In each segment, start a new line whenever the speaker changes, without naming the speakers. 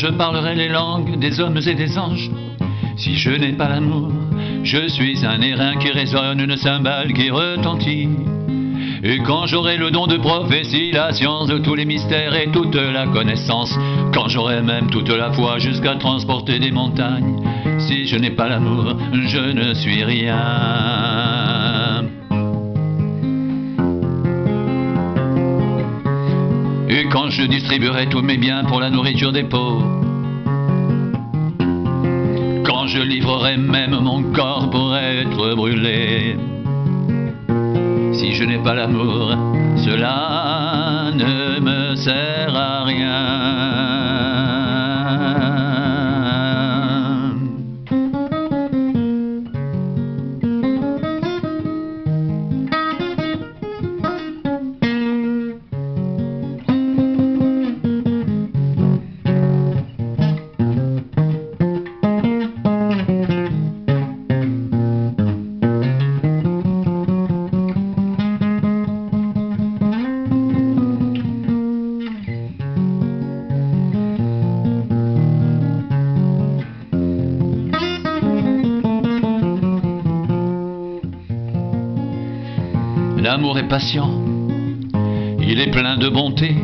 je parlerai les langues des hommes et des anges, si je n'ai pas l'amour, je suis un airain qui résonne, une cymbale qui retentit. Et quand j'aurai le don de prophétie, la science de tous les mystères et toute la connaissance, quand j'aurai même toute la foi jusqu'à transporter des montagnes, si je n'ai pas l'amour, je ne suis rien. Et quand je distribuerai tous mes biens pour la nourriture des pauvres, quand je livrerai même mon corps pour être brûlé, si je n'ai pas l'amour, cela ne me sert à rien. L'amour est patient, il est plein de bonté.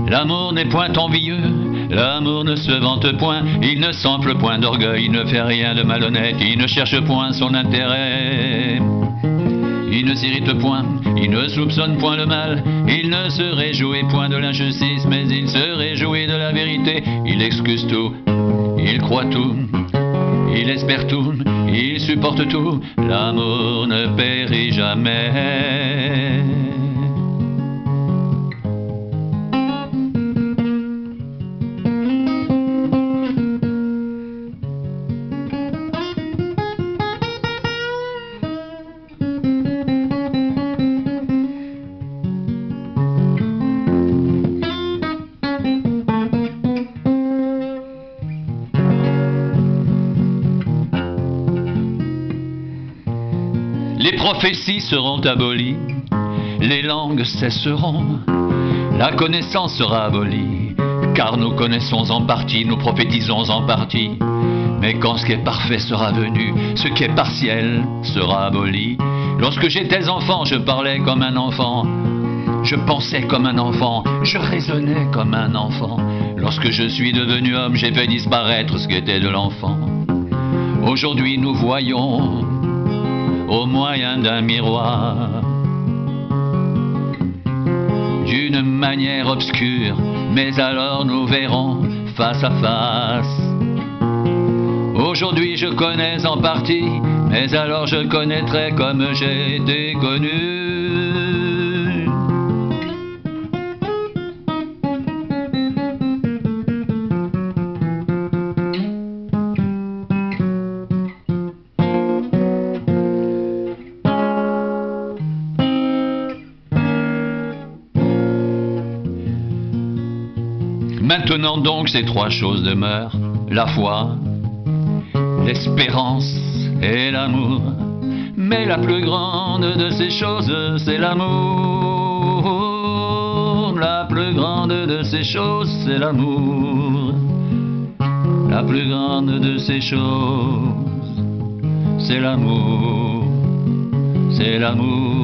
L'amour n'est point envieux, l'amour ne se vante point. Il ne s'enfle point d'orgueil, il ne fait rien de malhonnête. Il ne cherche point son intérêt, il ne s'irrite point, il ne soupçonne point le mal. Il ne se réjouit point de l'injustice, mais il se réjouit de la vérité. Il excuse tout, il croit tout, il espère tout, il supporte tout. L'amour ne périt jamais. Les prophéties seront abolies, les langues cesseront, la connaissance sera abolie, car nous connaissons en partie, nous prophétisons en partie. Mais quand ce qui est parfait sera venu, ce qui est partiel sera aboli. Lorsque j'étais enfant, je parlais comme un enfant, je pensais comme un enfant, je raisonnais comme un enfant. Lorsque je suis devenu homme, j'ai fait disparaître ce qui était de l'enfant. Aujourd'hui nous voyons au moyen d'un miroir, d'une manière obscure, mais alors nous verrons face à face. Aujourd'hui je connais en partie, mais alors je connaîtrai comme j'ai été connu. Maintenant donc ces trois choses demeurent, la foi, l'espérance et l'amour. Mais la plus grande de ces choses, c'est l'amour. La plus grande de ces choses, c'est l'amour. La plus grande de ces choses, c'est l'amour. C'est l'amour.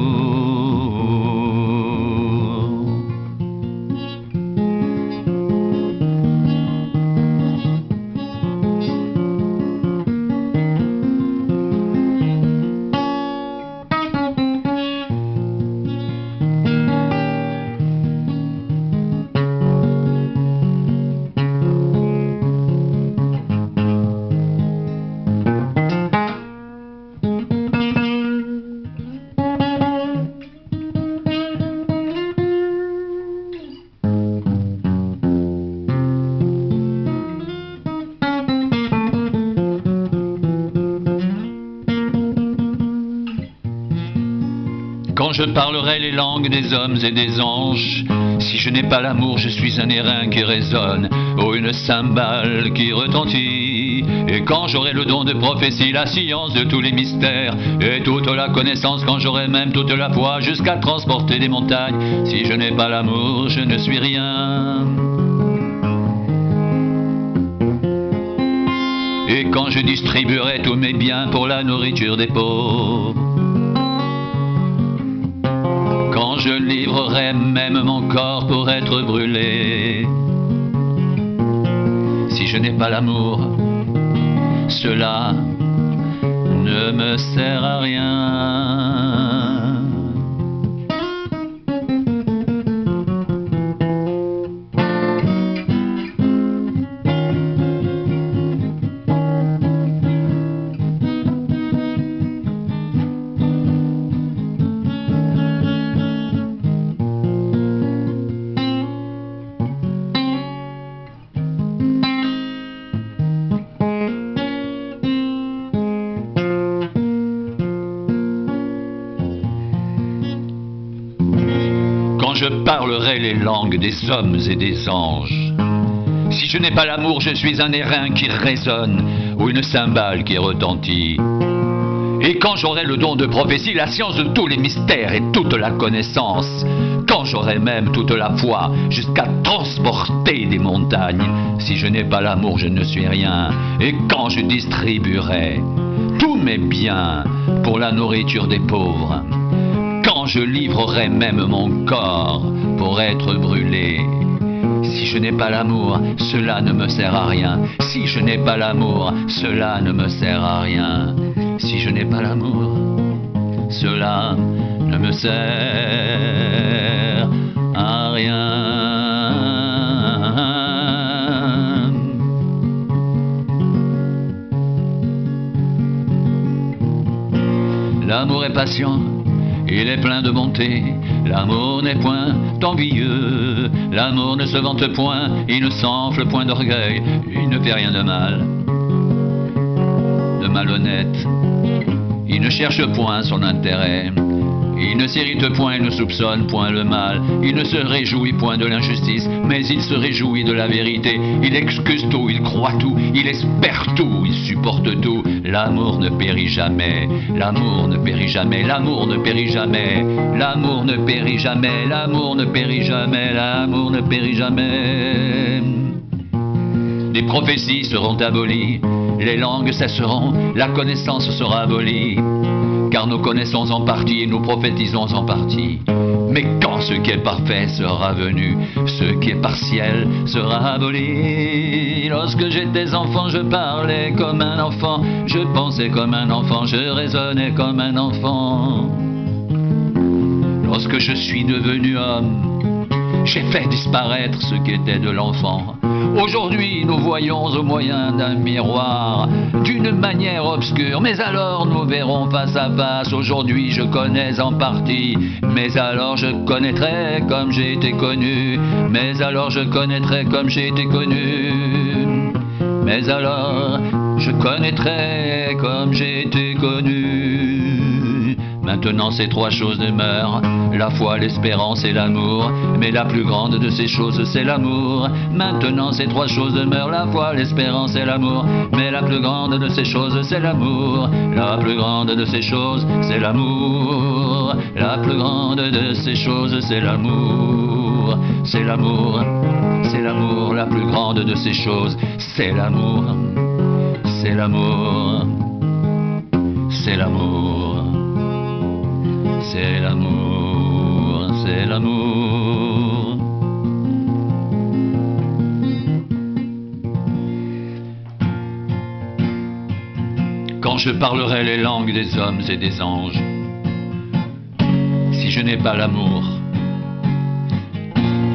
Quand je parlerai les langues des hommes et des anges, si je n'ai pas l'amour, je suis un airain qui résonne, ou une cymbale qui retentit. Et quand j'aurai le don de prophétie, la science de tous les mystères, et toute la connaissance, quand j'aurai même toute la foi, jusqu'à transporter des montagnes, si je n'ai pas l'amour, je ne suis rien. Et quand je distribuerai tous mes biens pour la nourriture des pauvres, quand je livrerai même mon corps pour être brûlé, si je n'ai pas l'amour, cela ne me sert à rien. Quand je parlerai les langues des hommes et des anges, si je n'ai pas l'amour, je suis un airain qui résonne ou une cymbale qui retentit. Et quand j'aurai le don de prophétie, la science de tous les mystères et toute la connaissance, quand j'aurai même toute la foi jusqu'à transporter des montagnes, si je n'ai pas l'amour, je ne suis rien. Et quand je distribuerai tous mes biens pour la nourriture des pauvres, quand je livrerai même mon corps pour être brûlé, si je n'ai pas l'amour, cela ne me sert à rien. Si je n'ai pas l'amour, cela ne me sert à rien. Si je n'ai pas l'amour, cela ne me sert à rien. L'amour est patient, il est plein de bonté, l'amour n'est point envieux, l'amour ne se vante point, il ne s'enfle point d'orgueil, il ne fait rien de mal, de malhonnête, il ne cherche point son intérêt, il ne s'irrite point, il ne soupçonne point le mal, il ne se réjouit point de l'injustice, mais il se réjouit de la vérité, il excuse tout, il croit tout, il espère tout, il supporte tout, l'amour ne périt jamais, l'amour ne périt jamais, l'amour ne périt jamais, l'amour ne périt jamais, l'amour ne périt jamais, l'amour ne périt jamais. Les prophéties seront abolies, les langues cesseront, la connaissance sera abolie, car nous connaissons en partie et nous prophétisons en partie. Mais quand ce qui est parfait sera venu, ce qui est partiel sera aboli. Lorsque j'étais enfant, je parlais comme un enfant, je pensais comme un enfant, je raisonnais comme un enfant. Lorsque je suis devenu homme, j'ai fait disparaître ce qui était de l'enfant. Aujourd'hui, nous voyons au moyen d'un miroir, d'une manière obscure, mais alors nous verrons face à face. Aujourd'hui, je connais en partie, mais alors je connaîtrai comme j'ai été connu. Mais alors je connaîtrai comme j'ai été connu. Mais alors je connaîtrai comme j'ai été connu. Maintenant ces trois choses demeurent, la foi, l'espérance et l'amour. Mais la plus grande de ces choses c'est l'amour. Maintenant ces trois choses demeurent, la foi, l'espérance et l'amour. Mais la plus grande de ces choses c'est l'amour. La plus grande de ces choses c'est l'amour. La plus grande de ces choses c'est l'amour. C'est l'amour, c'est l'amour. La plus grande de ces choses c'est l'amour. C'est l'amour, c'est l'amour. C'est l'amour, c'est l'amour. Quand je parlerai les langues des hommes et des anges, si je n'ai pas l'amour,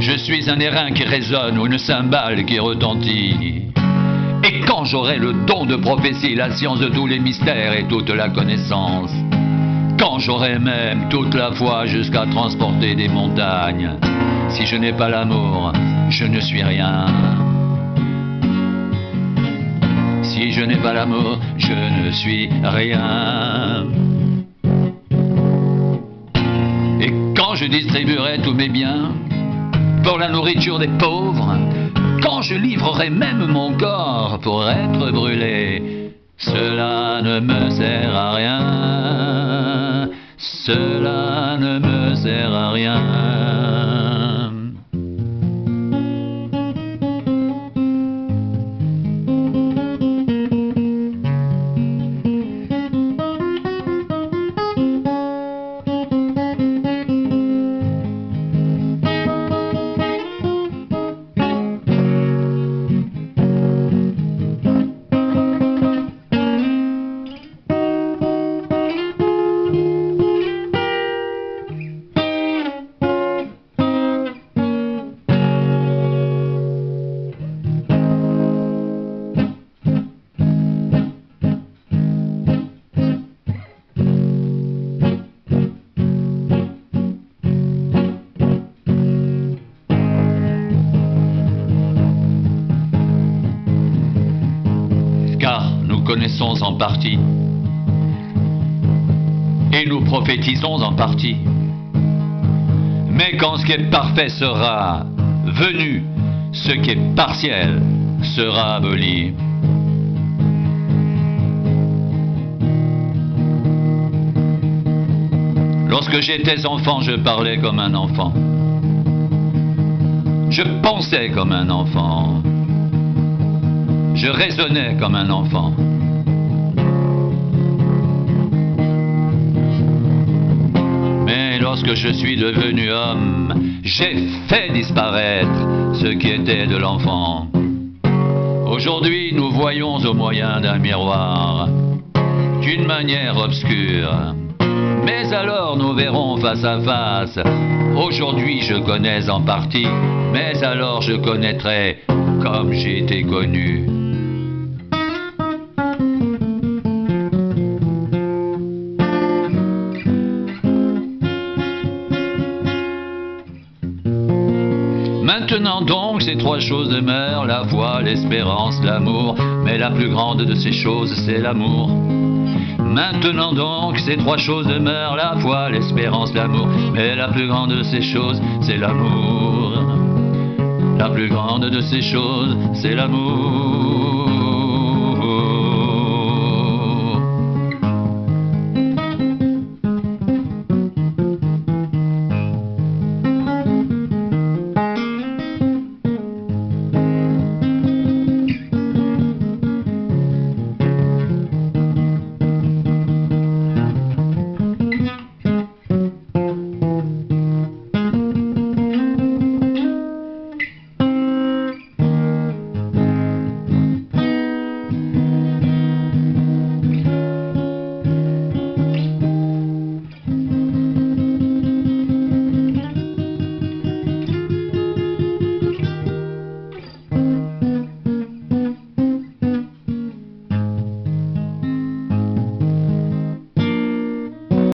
je suis un airain qui résonne ou une cymbale qui retentit. Et quand j'aurai le don de prophétie, la science de tous les mystères et toute la connaissance, quand j'aurai même toute la foi jusqu'à transporter des montagnes, si je n'ai pas l'amour, je ne suis rien. Si je n'ai pas l'amour, je ne suis rien. Et quand je distribuerai tous mes biens pour la nourriture des pauvres, quand je livrerai même mon corps pour être brûlé, cela ne me sert à rien. Cela ne me sert à rien. connaissons en partie. Et nous prophétisons en partie. Mais quand ce qui est parfait sera venu, ce qui est partiel sera aboli. Lorsque j'étais enfant, je parlais comme un enfant. Je pensais comme un enfant. Je raisonnais comme un enfant. Mais lorsque je suis devenu homme, j'ai fait disparaître ce qui était de l'enfant. Aujourd'hui, nous voyons au moyen d'un miroir, d'une manière obscure. Mais alors nous verrons face à face. Aujourd'hui je connais en partie, mais alors je connaîtrai comme j'ai été connu. Maintenant donc ces trois choses demeurent, la foi, l'espérance, l'amour. Mais la plus grande de ces choses c'est l'amour. Maintenant donc, ces trois choses demeurent, la foi, l'espérance, l'amour. Mais la plus grande de ces choses, c'est l'amour. La plus grande de ces choses, c'est l'amour.